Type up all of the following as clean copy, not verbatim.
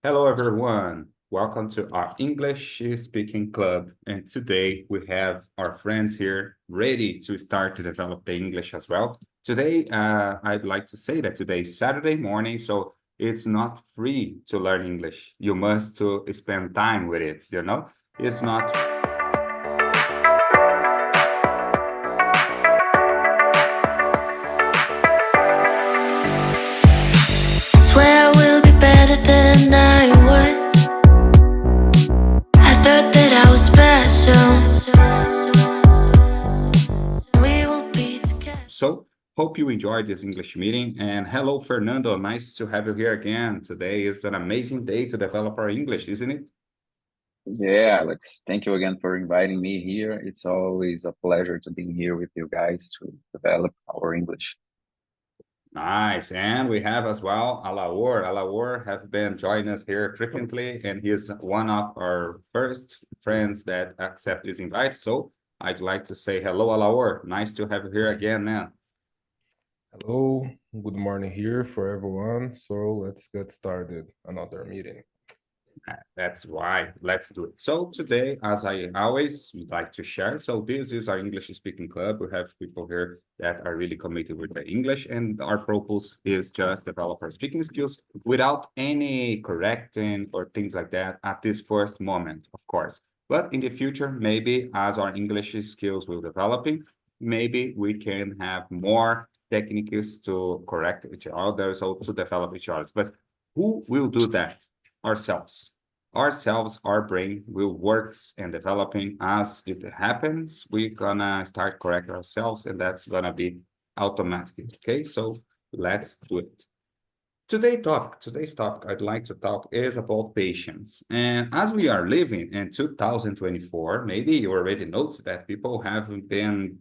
Hello, everyone. Welcome to our English speaking club. And today we have our friends here ready to start to develop the English as well. Today, I'd like to say that today is Saturday morning, so it's not free to learn English. You must to spend time with it, It's not. Swear we'll be better than I would. I thought that I was special. We will be together. So, hope you enjoyed this English meeting. And hello, Fernando. Nice to have you here again. Today is an amazing day to develop our English, isn't it? Yeah, Alex, thank you again for inviting me here. It's always a pleasure to be here with you guys to develop our English. Nice. And we have as well Alaor. Alaor has been joining us here frequently, and he's one of our first friends that accept this invite. So I'd like to say hello, Alaor. Nice to have you here again, man. Hello, good morning here for everyone. So let's get started another meeting. That's right. Let's do it. So today, as I always would like to share, so this is our English speaking club. We have people here that are really committed with the English, and our purpose is just develop our speaking skills without any correcting or things like that at this first moment, of course. But in the future, maybe as our English skills will developing, maybe we can have more techniques to correct each other, so to develop each other. But who will do that? Ourselves. Ourselves, our brain will works and developing as it happens. We're gonna start correct ourselves, and that's gonna be automatic. Okay, so let's do it. Today's topic I'd like to talk is about patience. And as we are living in 2024, maybe you already noticed that people have been,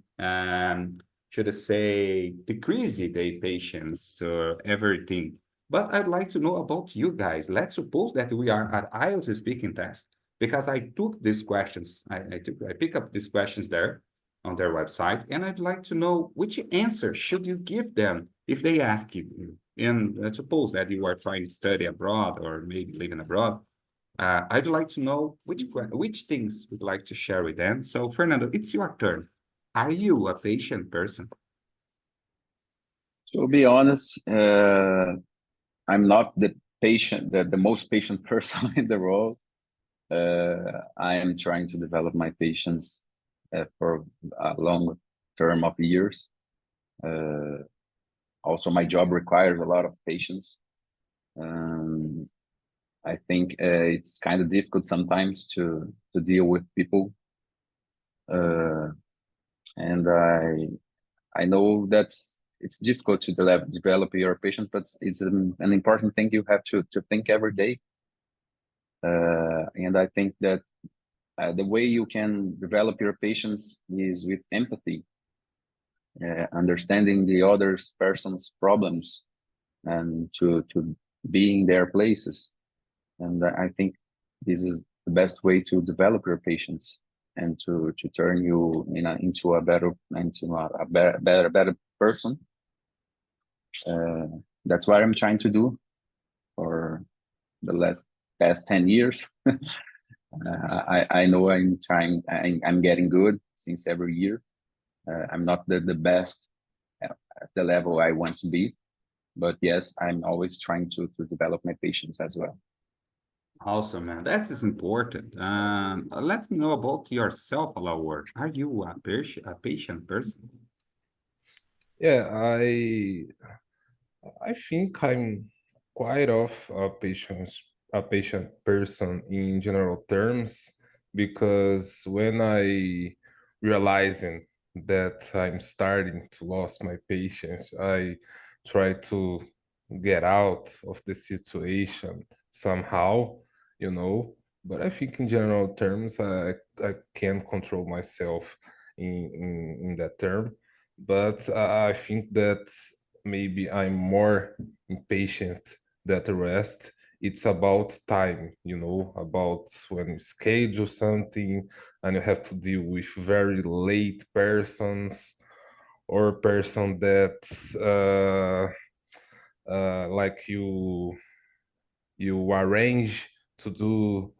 should I say, decreasing their patience or everything. But I'd like to know about you guys. Let's suppose that we are at IELTS speaking test, because I took these questions, I pick up these questions there on their website, and I'd like to know which answer should you give them if they ask you. And let's suppose that you are trying to study abroad or maybe living abroad. I'd like to know which things you'd like to share with them. So, Fernando, it's your turn. Are you a patient person? To be honest, I'm not the most patient person in the world. I am trying to develop my patience for a long term of years. Also, my job requires a lot of patience. I think it's kind of difficult sometimes to deal with people, and I know that's it's difficult to develop your patience, but it's an important thing you have to think every day. And I think that the way you can develop your patience is with empathy, understanding the other person's problems, and to be in their places. And I think this is the best way to develop your patience and to turn you into a better better person. That's what I'm trying to do for the past 10 years. I know I'm trying. I'm getting good since every year. I'm not the best at the level I want to be, but yes, I'm always trying to develop my patience as well. Awesome, man. That is important. Let me know about yourself, Alawar. Are you a patient person? Yeah, I think I'm quite of a patient person in general terms, because when I realizing that I'm starting to lose my patience, I try to get out of the situation somehow, you know. But I think in general terms, I can control myself in that term. But I think that maybe I'm more impatient than the rest. It's about time, about when you schedule something and you have to deal with very late persons, or a person that like you arrange to do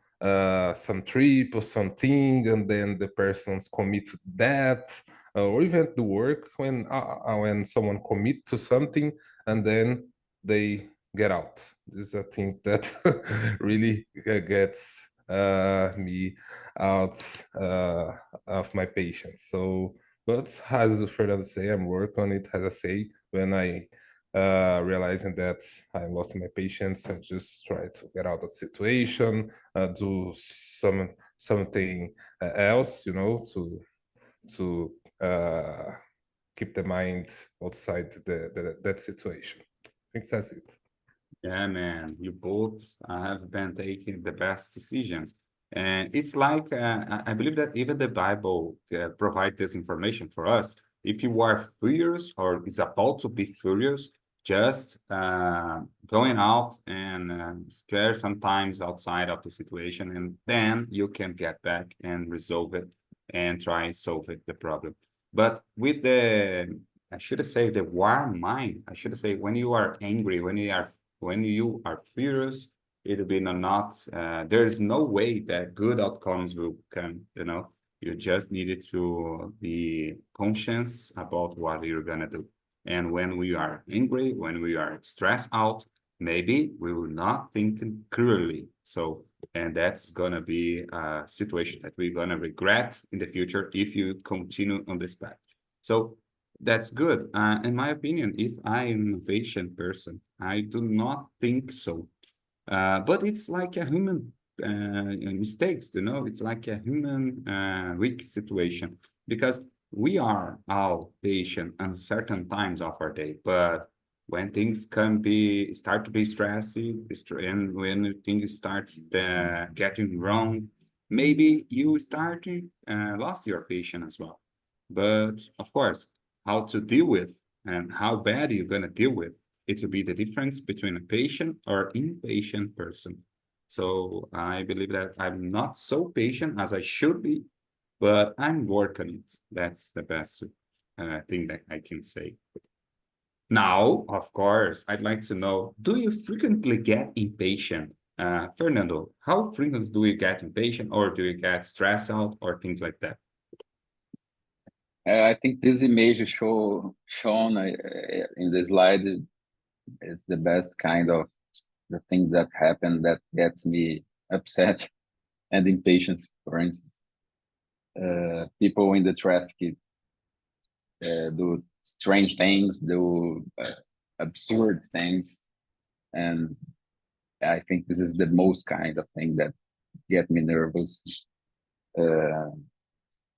some trip or something, and then the persons commit to that, or even the work when someone commit to something and then they get out. This is a thing that really gets me out of my patience. So, but as Fernando say, I'm working on it. As I say, when I realizing that I lost my patience and just try to get out of the situation, do something else, to keep the mind outside that situation. I think that's it. Yeah, man, you both have been taking the best decisions. And it's like, I believe that even the Bible provides this information for us. If you are furious or is about to be furious, just going out and spare some times outside of the situation, and then you can get back and resolve it and try solve it, the problem. But with the, I should say the warm mind, I should say when you are angry, when you are furious, it'll be not, there's no way that good outcomes will come, You just needed to be conscious about what you're gonna do. And when we are angry, when we are stressed out, maybe we will not think clearly. So, and that's gonna be a situation that we're gonna regret in the future if you continue on this path. So that's good. In my opinion, if I am a patient person, I do not think so. But it's like a human mistakes, It's like a human weak situation because we are all patient on certain times of our day. But when things start to be stressy, and when things start getting wrong, maybe you start lost your patience as well. But of course, how to deal with and how bad you're gonna deal with it will be the difference between a patient or impatient person. So I believe that I'm not so patient as I should be, but I'm working it. That's the best thing that I can say. Now, of course, I'd like to know, do you frequently get impatient? Fernando, how frequently do you get impatient or do you get stressed out or things like that? I think this image shown in the slide is the best kind of the thing that happen that gets me upset and impatient. For instance, people in the traffic do strange things, do absurd things, and I think this is the most kind of thing that get me nervous. Uh,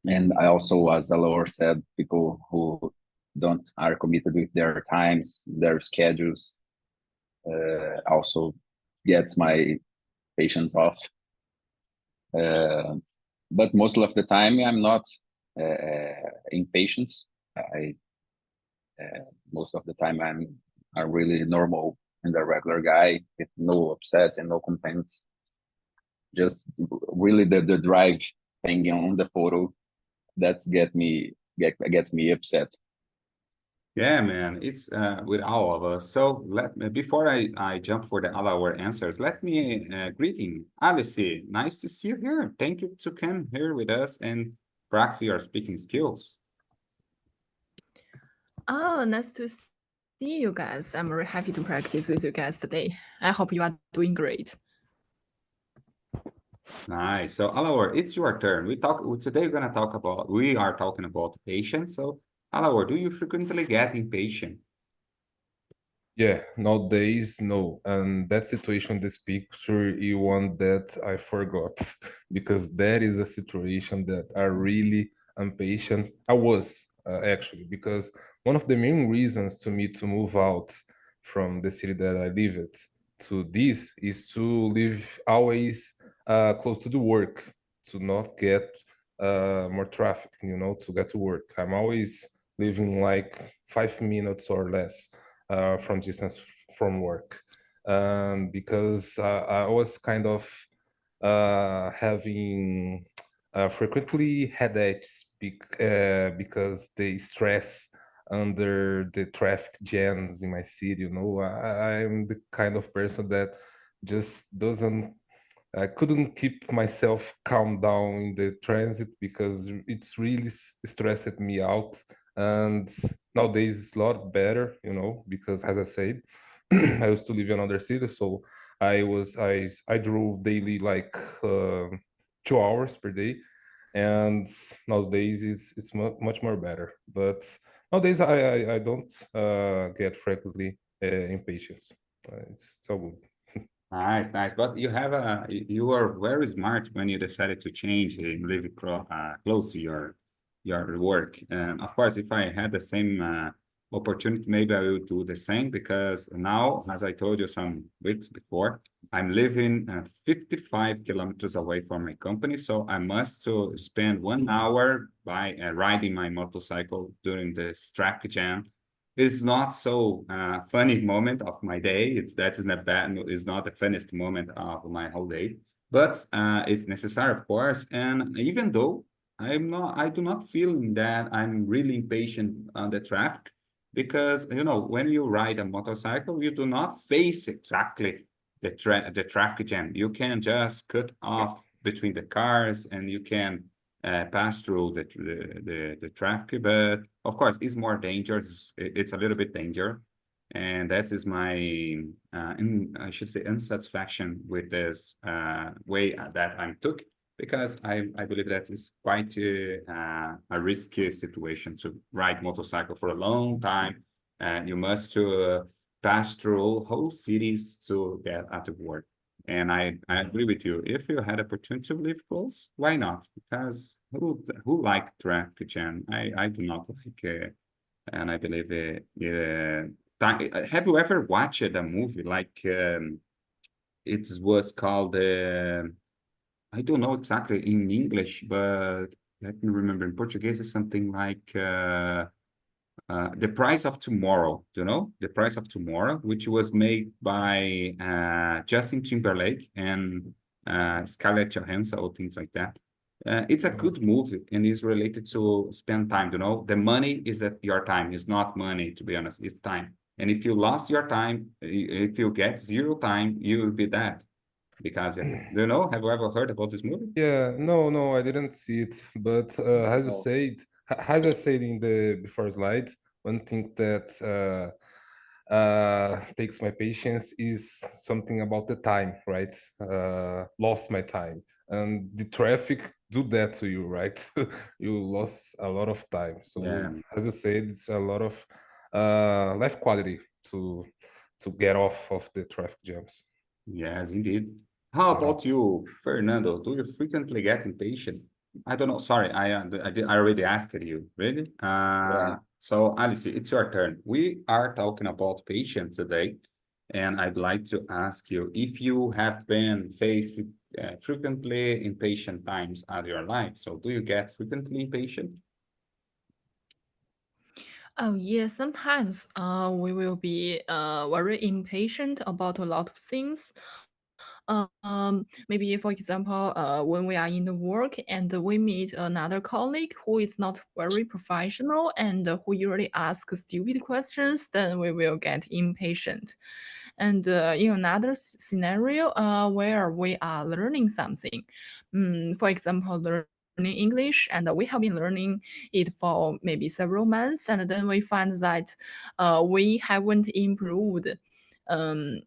and I also, as Alor said, people who don't are committed with their times, their schedules, also gets my patience off. But most of the time, I'm not impatient. I most of the time I'm a really normal and a regular guy with no upsets and no complaints. Just really the drive thing on the photo that gets me upset. Yeah, man, it's with all of us. So before I jump for all our answers, let me greeting Alice. Nice to see you here. Thank you to come here with us and practice your speaking skills. Oh, nice to see you guys. I'm very happy to practice with you guys today. I hope you are doing great. Nice. So Alawar, it's your turn. We are talking about patience. So Alawar, do you frequently get impatient? Yeah, nowadays, no. And that situation, this picture, is one that I forgot because that is a situation that I really impatient. I was actually, because one of the main reasons to me to move out from the city that I live at to this is to live always close to the work, to not get more traffic, to get to work. I'm always living like 5 minutes or less from distance from work, because I was kind of having frequently headaches because the stress under the traffic jams in my city. I'm the kind of person that just doesn't. I couldn't keep myself calm down in the transit because it's really stressed me out. And nowadays it's a lot better, because as I said, I used to live in another city, so I drove daily like 2 hours per day, and nowadays it's much more better. But nowadays I don't get frequently impatient. It's so good. Nice, nice. But you are very smart when you decided to change and live close to your work. And of course, if I had the same opportunity, maybe I would do the same because now, as I told you some weeks before, I'm living 55 kilometers away from my company, so I must to spend 1 hour by riding my motorcycle during this traffic jam. It's not so funny moment of my day. That is not bad. It's not the funniest moment of my whole day, but it's necessary, of course. And even though I do not feel that I'm really impatient on the traffic, because when you ride a motorcycle, you do not face exactly the traffic jam. You can just cut off between the cars, and you can pass through the traffic. But of course, it's more dangerous. It's a little bit danger, and that is my I should say unsatisfaction with this way that I took, because I believe that is quite a risky situation to ride motorcycle for a long time, and you must pass through whole cities to get out of work. And I agree with you. If you had opportunity to live close, why not? Because who like traffic jam? I do not like, and I believe have you ever watched a movie like it was called I don't know exactly in English, but let me remember in Portuguese is something like The Price of Tomorrow, do you know? The Price of Tomorrow, which was made by Justin Timberlake and Scarlett Johansson or things like that. It's a good movie and is related to spend time, The money is at your time. It's not money, to be honest, it's time. And if you lost your time, if you get zero time, you will be dead because of it. Do you know? Have you ever heard about this movie? Yeah, no, I didn't see it. But No. as I said in the before slide, one thing that takes my patience is something about the time, right? Lost my time, and the traffic do that to you, right? You lost a lot of time. So Yeah. as you said, it's a lot of life quality to get off of the traffic jams. Yes, indeed. How A about lot. you, Fernando? Do you frequently get impatient? I don't know. Sorry, I already asked you. Really? Yeah. So Alice, it's your turn. We are talking about patience today, and I'd like to ask you if you have been faced frequently impatient times of your life. So do you get frequently impatient? Oh yeah, sometimes we will be very impatient about a lot of things. Maybe for example, when we are in the work and we meet another colleague who is not very professional and who usually asks stupid questions, then we will get impatient. And in another scenario, where we are learning something, for example, learning English, and we have been learning it for maybe several months, and then we find that we haven't improved um,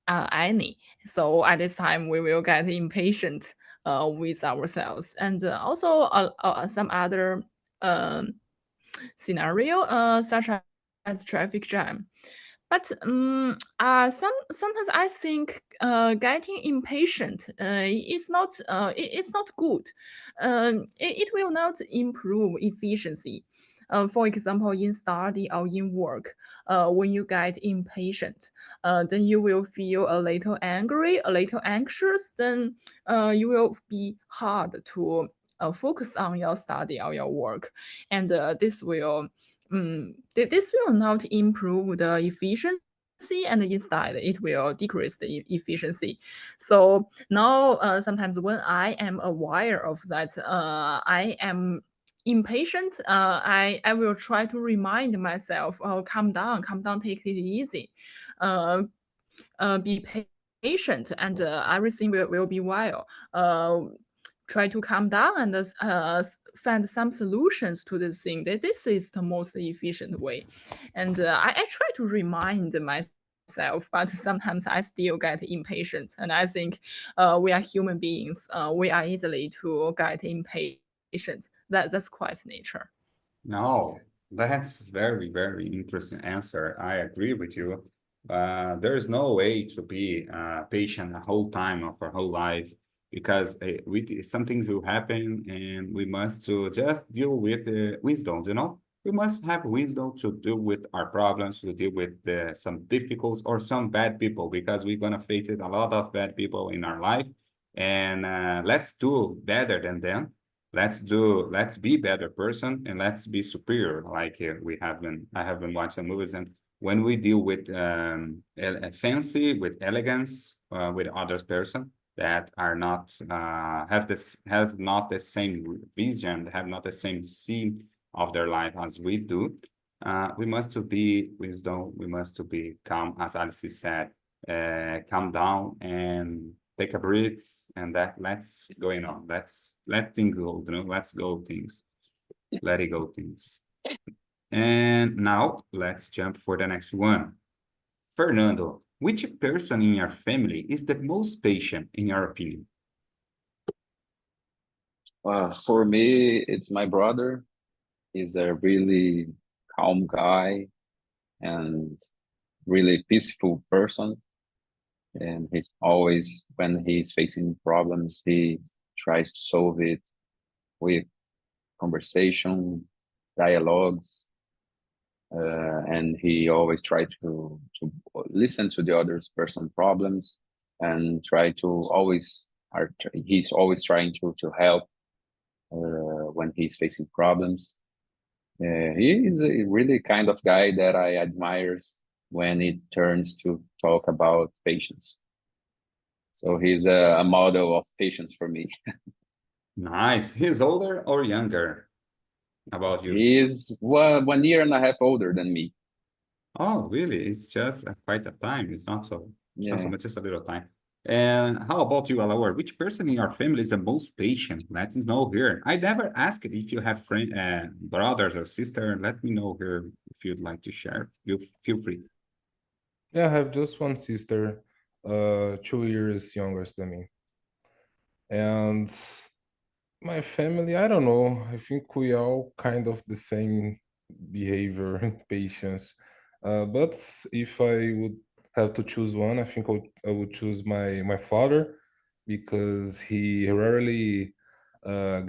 any. So at this time, we will get impatient with ourselves, and also some other um, scenario, such as traffic jam. But sometimes I think getting impatient it's not good. It will not improve efficiency. For example, in study or in work, when you get impatient, then you will feel a little angry, a little anxious. Then you will be hard to focus on your study or your work, and this will not improve the efficiency, and instead it will decrease the efficiency. So now, sometimes when I am aware of that, I am impatient. I will try to remind myself, oh, calm down, take it easy, be patient. patient, and everything will be well. Try to calm down and find some solutions to this thing. That this is the most efficient way. And I try to remind myself, but sometimes I still get impatient. And I think we are human beings. We are easily to get impatient. That's quite nature. No, that's very, very interesting answer. I agree with you. There is no way to be patient the whole time of our whole life because some things will happen and we must to just deal with wisdom, you know? We must have wisdom to deal with our problems, to deal with some difficulties or some bad people because we're gonna face it a lot of bad people in our life, and let's do better than them. Let's be better person and let's be superior. Like I have been watching movies, and when we deal with fancy, with elegance, with others person that are not have not the same vision, have not the same scene of their life as we do, we must to be wisdom, we must to be calm, as Alice said, calm down and take a breath, and that let's going on. Let's let things go, you know, let's go things. Let it go things. And now let's jump for the next one. Fernando, which person in your family is the most patient in your opinion? For me, it's my brother. He's a really calm guy and really peaceful person. And he always, when he's facing problems, he tries to solve it with conversation, dialogues, and he always try to listen to the other person's problems and try to always he's always trying to help when he's facing problems. He is a really kind of guy that I admires when it turns to talk about patience. So he's a model of patience for me. Nice. He's older or younger about you? He is 1 year and a half older than me. Oh, really? It's just quite a time. It's not so Yeah. much, just a little time. And how about you, Alawar? Which person in your family is the most patient? Let us know here. I never asked if you have brothers or sister. Let me know here if you'd like to share. You feel free. Yeah, I have just one sister, 2 years younger than me. And my family, I don't know. I think we all kind of the same behavior and patience. But if I would have to choose one, I think I would choose my father because he rarely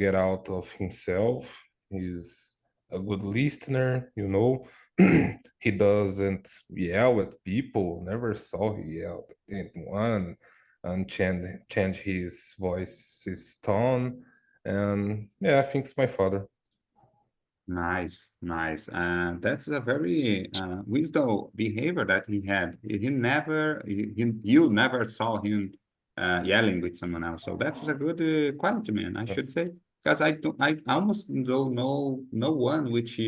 get out of himself. He's a good listener, you know. He doesn't yell at people. Never saw he yelled at anyone and change his voice, his tone. And yeah, I think it's my father. Nice, nice. And that's a very wisdom behavior that he had. You never saw him yelling with someone else. So that's a good quality, man, I should say. Because I almost don't know no one which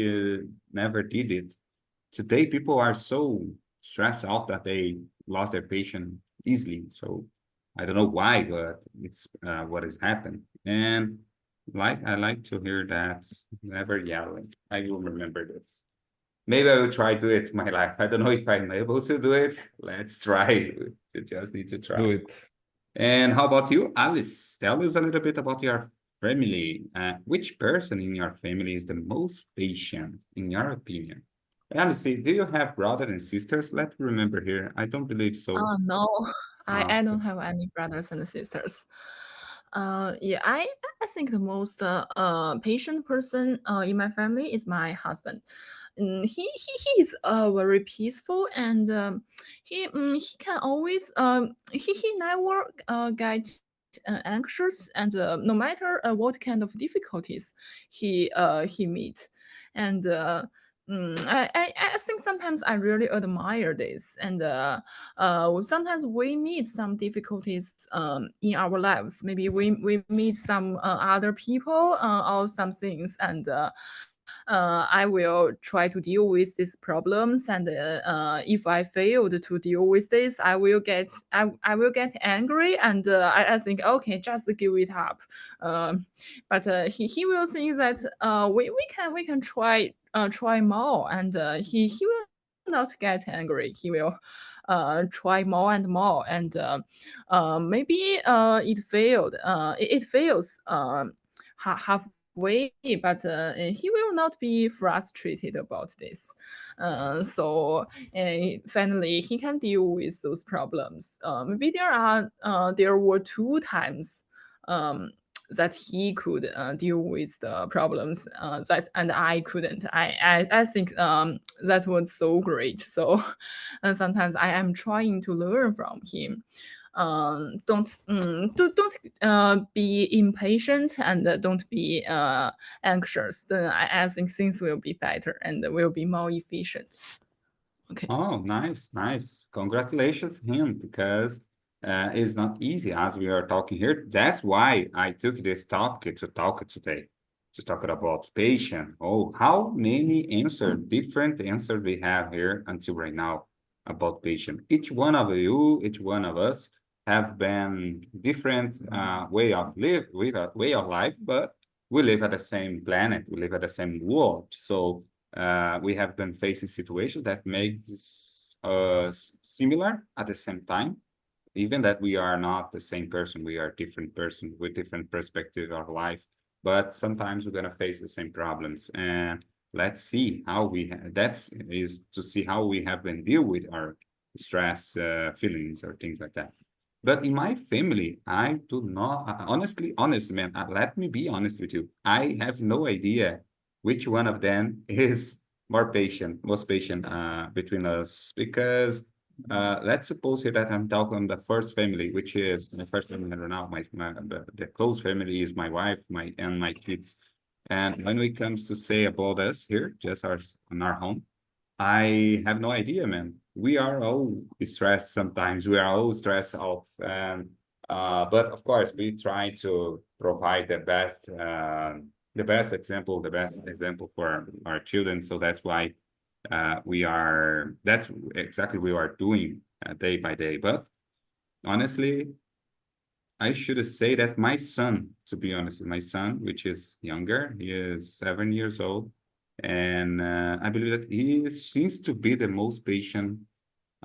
never did it. Today, people are so stressed out that they lost their patience easily. So I don't know why, but it's what has happened. And I like to hear that never yelling. I will remember this. Maybe I will try to do it in my life. I don't know if I'm able to do it. Let's try. You just need to Let's do try. it. And how about you, Alice? Tell us a little bit about your family. Which person in your family is the most patient, in your opinion? Alice, do you have brothers and sisters? Let me remember here. I don't believe so. No, I Okay. don't have any brothers and sisters. Yeah, I think the most patient person in my family is my husband. He is very peaceful, and he can always he never get anxious, and no matter what kind of difficulties he meet, and I think sometimes I really admire this, and sometimes we meet some difficulties in our lives. Maybe we meet some other people or some things, and I will try to deal with these problems, and if I failed to deal with this, I will get angry, and I think, okay, just give it up. But he will think that we can try more, and he will not get angry. He will try more and more, and maybe it failed. It fails halfway, but he will not be frustrated about this. So finally, he can deal with those problems. Maybe there were two times that he could deal with the problems that and I couldn't. I think that was so great. So sometimes I am trying to learn from him. Don't be impatient, and don't be anxious. Then I think things will be better and will be more efficient. Okay. Oh, nice, nice. Congratulations him, because it's not easy as we are talking here. That's why I took this topic to talk today, to talk about patient. Oh, how many different answers we have here until right now about patient. Each one of you, each one of us have been different way of life, but we live at the same planet, we live at the same world. So we have been facing situations that makes us similar at the same time, even that we are not the same person, we are different person with different perspective of life, but sometimes we're gonna face the same problems. And let's see how that's is to see how we have been deal with our stress feelings or things like that. But in my family, I do not, honest, man, let me be honest with you. I have no idea which one of them is most patient between us, because let's suppose here that I'm talking the first family, which is my first family right now. The close family is my wife, my kids. And when it comes to say about us here, just ours in our home, I have no idea, man. We are all stressed sometimes. We are all stressed out, and but of course, we try to provide the best example, for our children. So that's why that's exactly we are doing day by day. But honestly, I should say that my son, to be honest, my son, which is younger, he is 7 years old, and I believe that he seems to be the most patient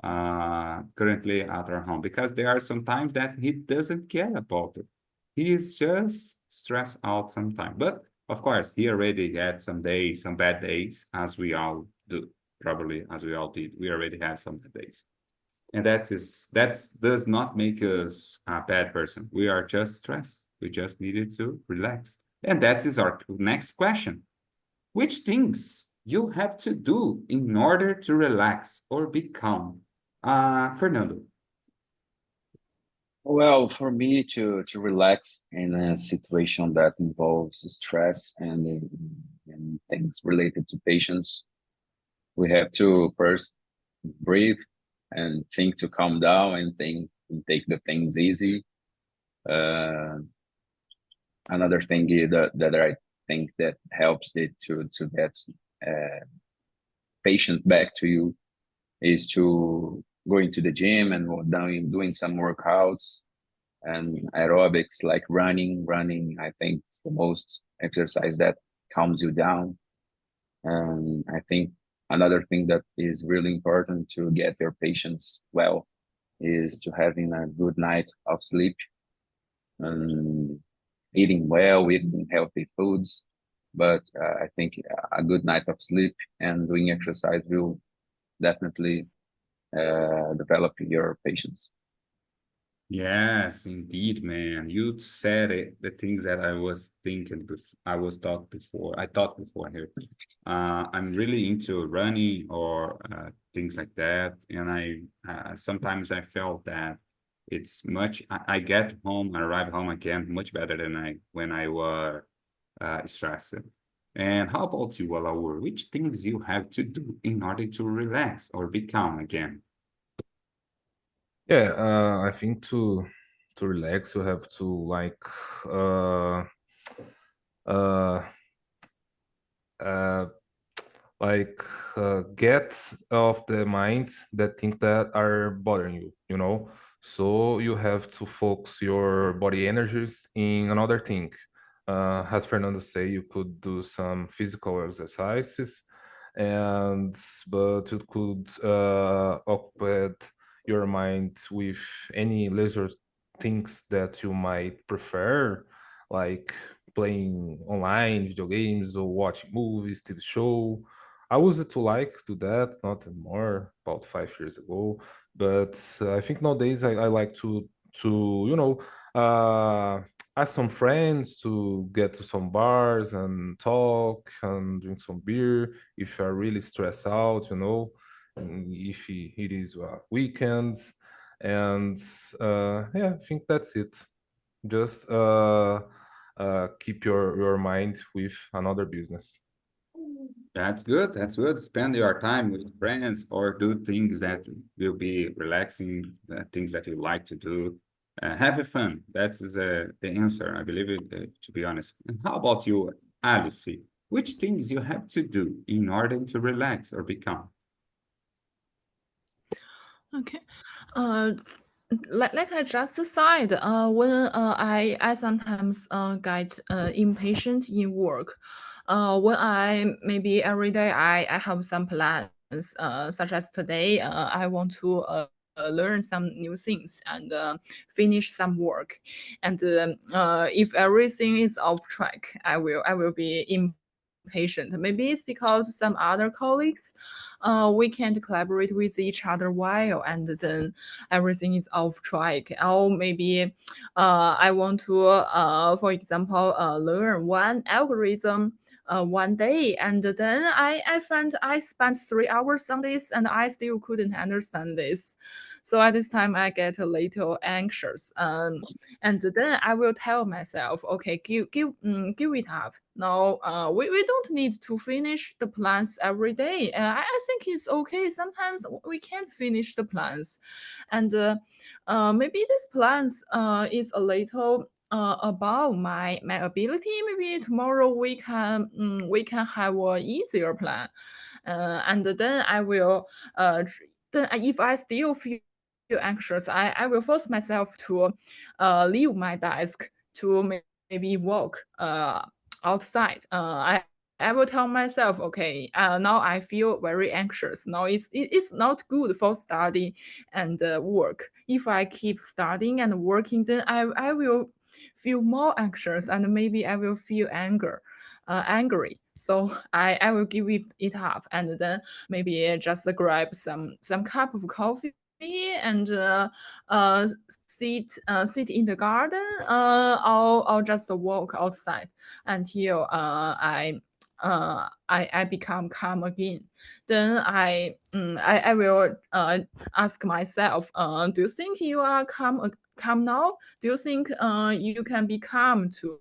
currently at our home, because there are some times that he doesn't care about it. He is just stressed out sometimes. But of course, he already had some days, some bad days, as we all do, probably as we all did. We already had some bad days. And that does not make us a bad person. We are just stressed. We just needed to relax. And that is our next question. Which things you have to do in order to relax or be calm? Fernando. Well, for me to relax in a situation that involves stress and things related to patience, we have to first breathe and think to calm down and think and take the things easy. Uh, Another thing that I think that helps it to get patient back to you is to going to the gym and doing some workouts and aerobics like running. Running, I think, is the most exercise that calms you down. And I think another thing that is really important to get your patients well is to having a good night of sleep and eating well, eating healthy foods. But I think a good night of sleep and doing exercise will definitely develop your patience. Yes, indeed, man. You said it, the things that I was thinking, I thought before here. I'm really into running or things like that. And sometimes I felt that I get home, I arrive home again much better than when I was stressed. And how about you, Alaur? Which things you have to do in order to relax or be calm again? Yeah, I think to relax, you have to like uh uh uh, like get off the minds that think that are bothering you, you know. So you have to focus your body energies in another thing. As Fernando say, you could do some physical exercises, and but you could occupy your mind with any leisure things that you might prefer, like playing online video games or watching movies, TV show. I used to like do that, not anymore, about 5 years ago. But I think nowadays I like to ask some friends to get to some bars and talk and drink some beer if you're really stressed out, if it is a weekend. And yeah, I think that's it. Just keep your mind with another business. That's good. That's good. Spend your time with friends or do things that will be relaxing, things that you like to do. Have fun. That's the answer, I believe it, to be honest. And how about you, Alice? Which things you have to do in order to relax or become? Okay. Uh, like I just said, when I sometimes get impatient in work. When I maybe every day I have some plans, such as today, I want to learn some new things and finish some work. And if everything is off track, I will be impatient. Maybe it's because some other colleagues, we can't collaborate with each other well, and then everything is off track. Or maybe I want to, for example, learn one algorithm one day, and then I found I spent 3 hours on this and I still couldn't understand this. So at this time I get a little anxious, and then I will tell myself, okay, give it up. No, we don't need to finish the plans every day. I think it's okay. Sometimes we can't finish the plans, and maybe this plans is a little above my ability. Maybe tomorrow we can have a easier plan, and then I will then if I still feel anxious, I will force myself to leave my desk to maybe walk outside. I will tell myself, okay, now I feel very anxious. Now it's not good for study and work. If I keep studying and working, then I will feel more anxious and maybe I will feel angry. So I will give it up, and then maybe just grab some cup of coffee and sit in the garden, or just walk outside until I become calm again. Then I will ask myself, do you think you are calm now? Do you think you can be calm to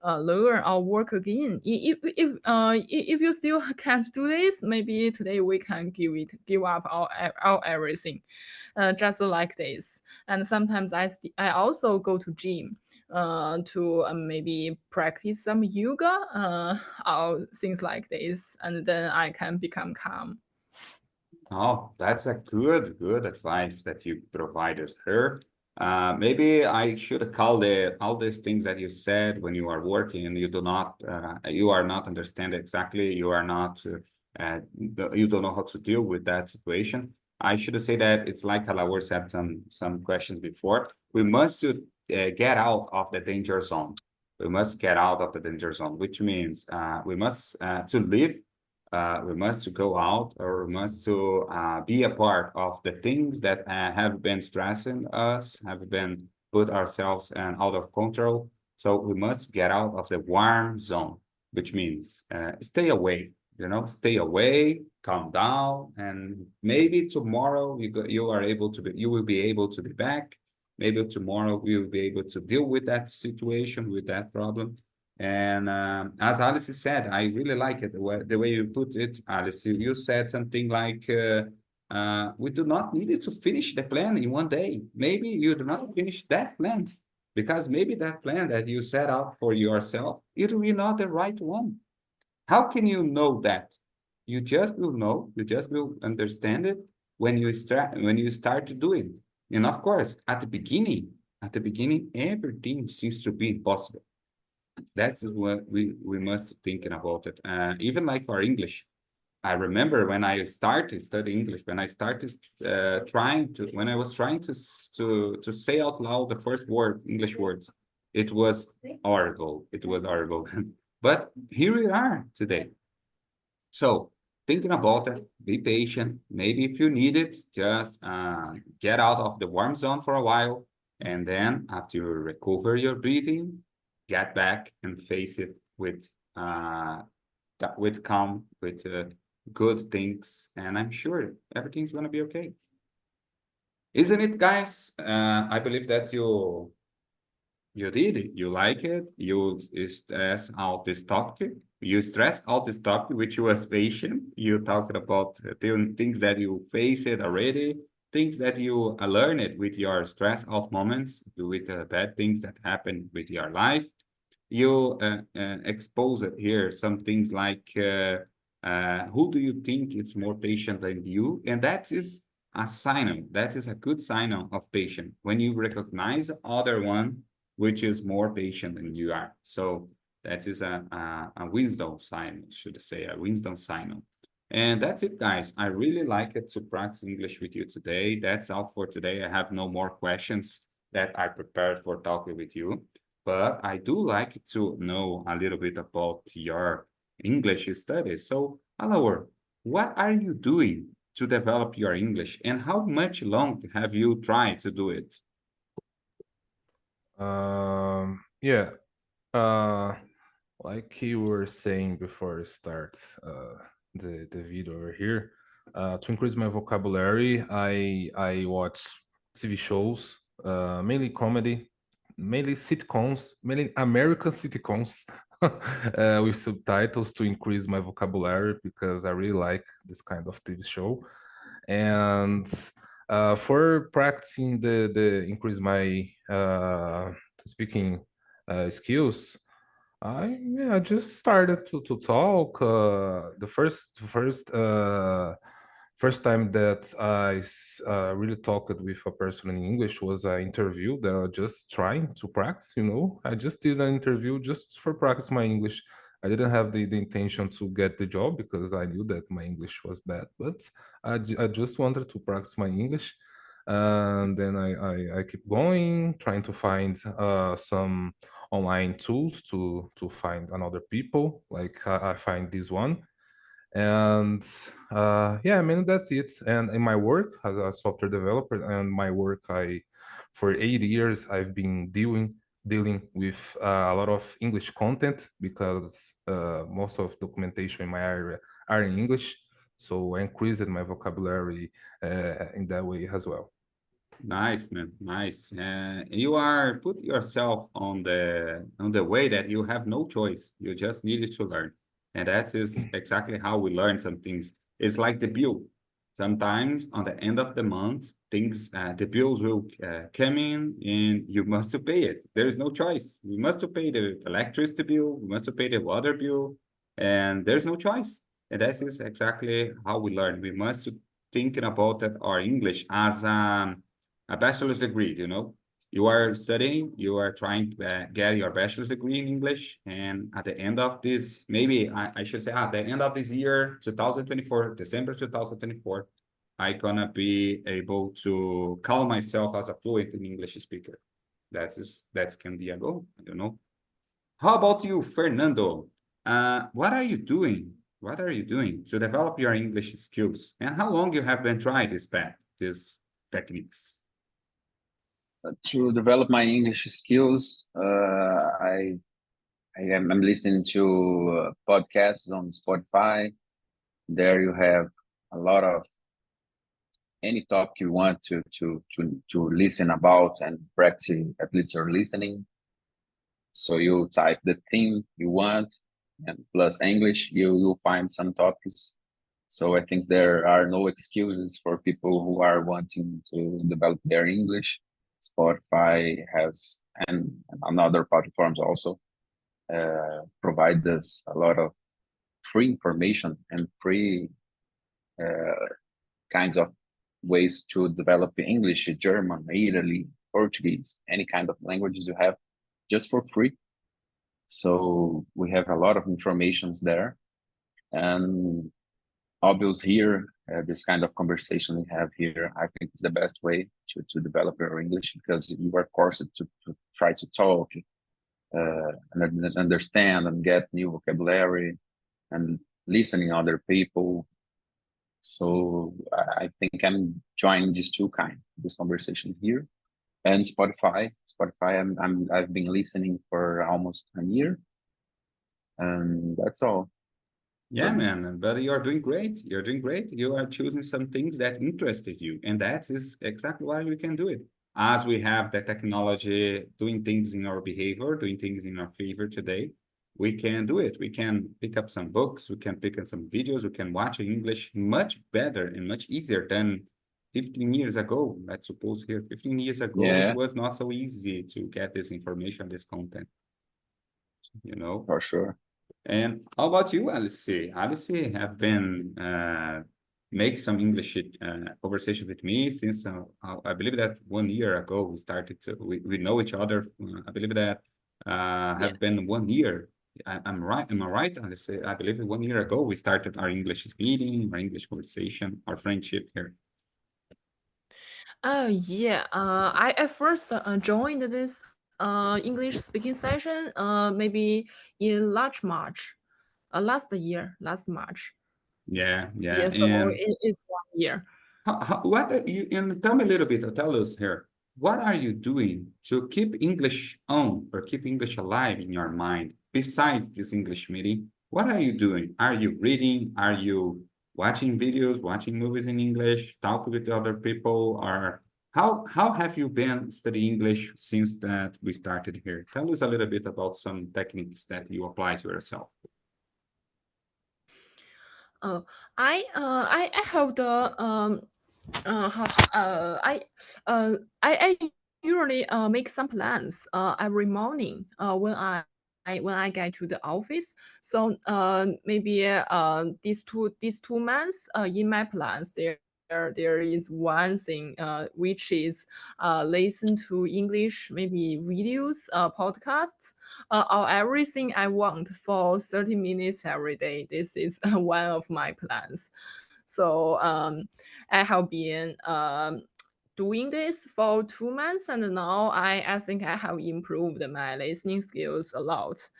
learn or work again? If you still can't do this, maybe today we can give up our everything, just like this. And sometimes I also go to gym to maybe practice some yoga or things like this, and then I can become calm. Oh, that's a good advice that you provided her. Maybe I should call all these things that you said when you are working and you are not understand exactly, you are not, you don't know how to deal with that situation. I should say that it's like Alaor said some questions before. We must get out of the danger zone. We must get out of the danger zone, which means we must to live we must go out or we must to be a part of the things that have been stressing us, have been put ourselves out of control. So we must get out of the warm zone, which means stay away, stay away, calm down, and maybe tomorrow you will be able to be back. Maybe tomorrow we will be able to deal with that situation, with that problem. And as Alice said, I really like it the way you put it, Alice. You said something like, we do not need it to finish the plan in one day. Maybe you do not finish that plan because maybe that plan that you set out for yourself, it will be not the right one. How can you know that? You just will know, you just will understand it when you start to do it. And of course, at the beginning, everything seems to be impossible. That's what we must thinking about it. Even like for English, I remember when I started studying English, when I started when I was trying to say out loud the first word, English words, it was horrible. It was horrible. But here we are today. So thinking about it, be patient. Maybe if you need it, just get out of the warm zone for a while. And then after you recover your breathing, get back and face it with calm, with good things. And I'm sure everything's going to be okay. Isn't it, guys? I believe that you did it. You like it. You stress out this topic. You stress out this topic, which was patient. You talked about things that you face it already, things that you learned with your stress out moments, with bad things that happen with your life. You expose it here some things like who do you think is more patient than you, and that is a sign, that is a good sign of patient when you recognize other one which is more patient than you are. So that is a wisdom sign, should say, a wisdom sign. And that's it, guys. I really like it to practice English with you today. That's all for today. I have no more questions that I prepared for talking with you, but I do like to know a little bit about your English studies. So, Alawar, what are you doing to develop your English, and how much long have you tried to do it? Yeah. Uh, like you were saying before I start the video over here, to increase my vocabulary, I watch TV shows, mainly comedy, mainly sitcoms, mainly American sitcoms, with subtitles to increase my vocabulary because I really like this kind of TV show. And for practicing the increase my speaking skills, I just started to talk. The first time that I really talked with a person in English was an interview that I was just trying to practice. I just did an interview just for practice my English. I didn't have the intention to get the job because I knew that my English was bad, but I just wanted to practice my English. And then I keep going, trying to find some online tools to find another people. Like I find this one, and yeah, I mean that's it. And in my work as a software developer and my work, I for 8 years I've been dealing with a lot of English content because most of documentation in my area are in English. So I increased my vocabulary in that way as well. Nice, man. Nice. You are put yourself on the way that you have no choice. You just needed to learn, and that is exactly how we learn some things. It's like the bill. Sometimes on the end of the month, the bills will come in, and you must to pay it. There is no choice. We must to pay the electricity bill. We must to pay the water bill, and there's no choice. And that is exactly how we learn. We must thinking about that our English as a bachelor's degree, you are studying, you are trying to get your bachelor's degree in English. And at the end of this, maybe I should say at the end of this year, 2024, December 2024, I gonna be able to call myself as a fluent in English speaker. That can be a goal, I don't know. How about you, Fernando? What are you doing? What are you doing to develop your English skills? And how long you have been trying these techniques? To develop my English skills, I'm listening to podcasts on Spotify. There you have a lot of any topic you want to listen about and practice at least your listening. So you type the theme you want, and plus English, you'll find some topics. So I think there are no excuses for people who are wanting to develop their English. Spotify has and other platforms also provide us a lot of free information and free kinds of ways to develop English, German, Italy, Portuguese, any kind of languages you have, just for free. So we have a lot of informations there, and obvious here, this kind of conversation we have here, I think is the best way to develop your English, because you are forced to try to talk and understand and get new vocabulary and listening other people. So I think I'm joining these two kind, this conversation here. And Spotify, I've been listening for almost a year, and that's all Yeah, for me. man, but you're doing great. You're doing great. You are choosing some things that interested you, and that is exactly why we can do it. As we have the technology doing things in our behavior, doing things in our favor today, we can do it. We can pick up some books, we can pick up some videos, we can watch in English much better and much easier than 15 years ago. Let's suppose here, 15 years ago, it Yeah, was not so easy to get this information, this content, you know? for sure. And how about you, Alice? Alice have been make some English conversation with me since I believe that 1 year ago we started to we know each other. I believe that Yeah. have been 1 year. I'm right. Am I right, Alice? I believe 1 year ago we started our English meeting, our English conversation, our friendship here. Oh yeah. I first joined this English speaking session maybe in last March, last March. Yeah, yeah. Yeah, so And it's 1 year. what are you, and tell me a little bit, or tell us here, what are you doing to keep English on or keep English alive in your mind besides this English meeting? What are you doing? Are you reading? Are you watching videos, watching movies in English, talk with other people, or how have you been studying English since that we started here? Tell us a little bit about some techniques that you apply to yourself. Oh, I have the how I usually make some plans every morning when I get to the office. So maybe these 2 months in my plans there is one thing which is listen to English maybe videos podcasts or everything I want for 30 minutes every day. This is one of my plans. So I have been doing this for 2 months, and now I think I have improved my listening skills a lot.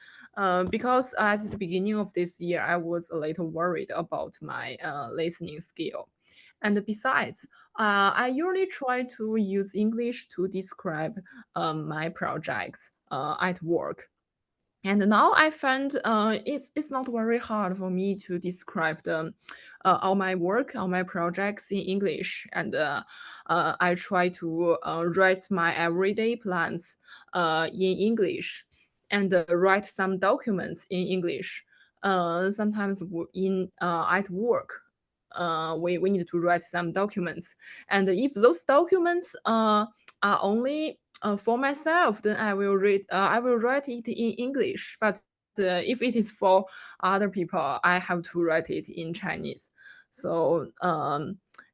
Because at the beginning of this year, I was a little worried about my listening skill. And besides, I usually try to use English to describe my projects at work. And now I find it's not very hard for me to describe all my work, all my projects in English. And I try to write my everyday plans in English and write some documents in English. Sometimes in at work, we need to write some documents. And if those documents are only for myself, then I will read. I will write it in English. But if it is for other people, I have to write it in Chinese. So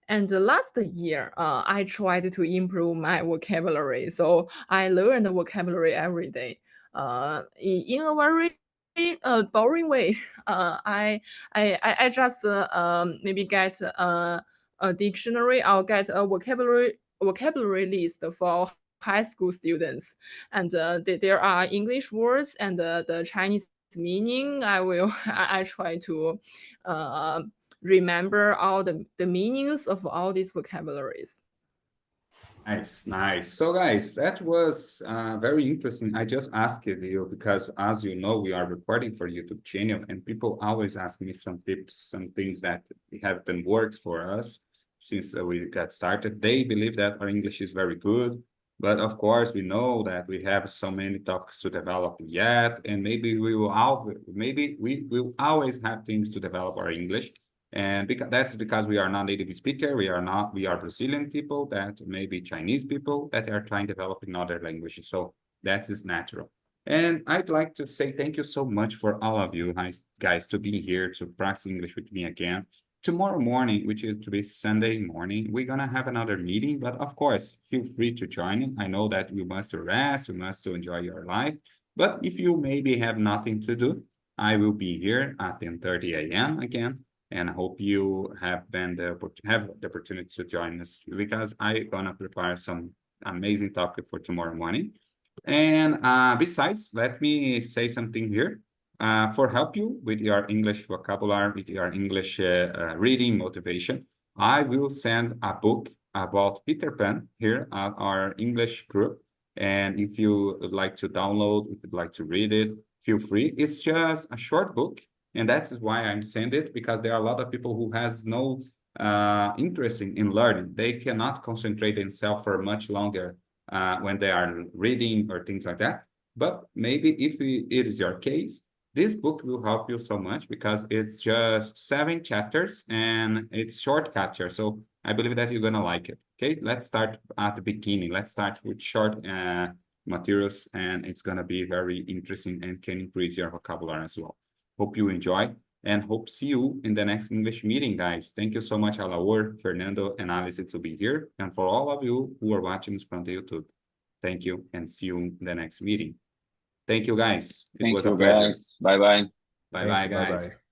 and last year, I tried to improve my vocabulary. So I learned vocabulary every day. In a very boring way. I just maybe get a dictionary or get a vocabulary list for high school students, and there are English words and the Chinese meaning. I will I try to uh, remember all the meanings of all these vocabularies. Nice, nice. So, guys, that was very interesting. I just asked you because, as you know, we are recording for YouTube channel, and people always ask me some tips, some things that have been works for us since we got started. They believe that our English is very good, but of course, we know that we have so many talks to develop yet, and maybe we will always have things to develop our English. And that's because we are not native speaker, we are Brazilian people, that maybe Chinese people that are trying to develop in other languages. So that is natural. And I'd like to say thank you so much for all of you guys to be here to practice English with me again. Tomorrow morning, which is to be Sunday morning, we're gonna have another meeting, but of course, feel free to join in. I know that you must rest, you must enjoy your life, but if you maybe have nothing to do, I will be here at 10:30 a.m. again, and I hope you have the opportunity to join us because I'm gonna prepare some amazing topic for tomorrow morning. And besides, let me say something here. For help you with your English vocabulary, with your English reading motivation, I will send a book about Peter Pan here at our English group. And if you would like to download, if you'd like to read it, feel free. It's just a short book, and that is why I'm sending it, because there are a lot of people who has no interest in learning. They cannot concentrate themselves for much longer when they are reading or things like that. But maybe if it is your case, this book will help you so much because it's just 7 chapters and it's short chapters. So I believe that you're gonna like it. Okay, let's start at the beginning. Let's start with short materials, and it's gonna be very interesting and can increase your vocabulary as well. Hope you enjoy, and hope see you in the next English meeting, guys. Thank you so much, Alaor, Fernando, and Alice to be here. And for all of you who are watching from the YouTube, thank you and see you in the next meeting. Thank you, guys. It Thank was a you, pleasure. guys. Bye-bye. Bye-bye, Bye-bye. guys.